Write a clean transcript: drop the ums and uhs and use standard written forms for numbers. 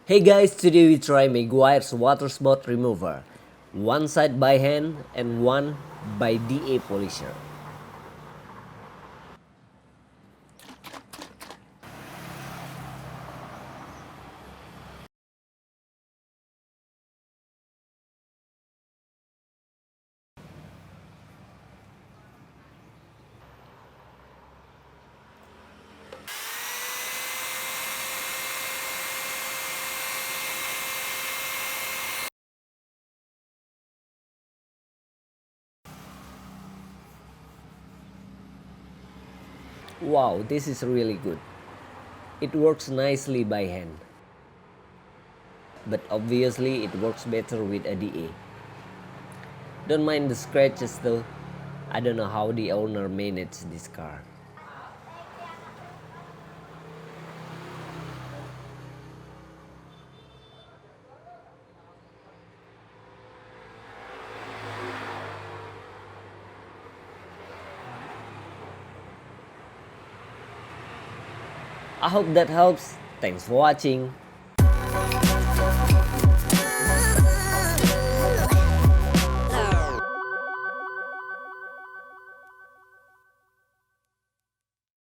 Hey guys, today we try Meguiar's water spot remover. One side by hand and one by DA polisher. Wow, this is really good. It works nicely by hand. But obviously it works better with a DA. Don't mind the scratches though. I don't know how the owner managed this car. I hope that helps. Thanks for watching.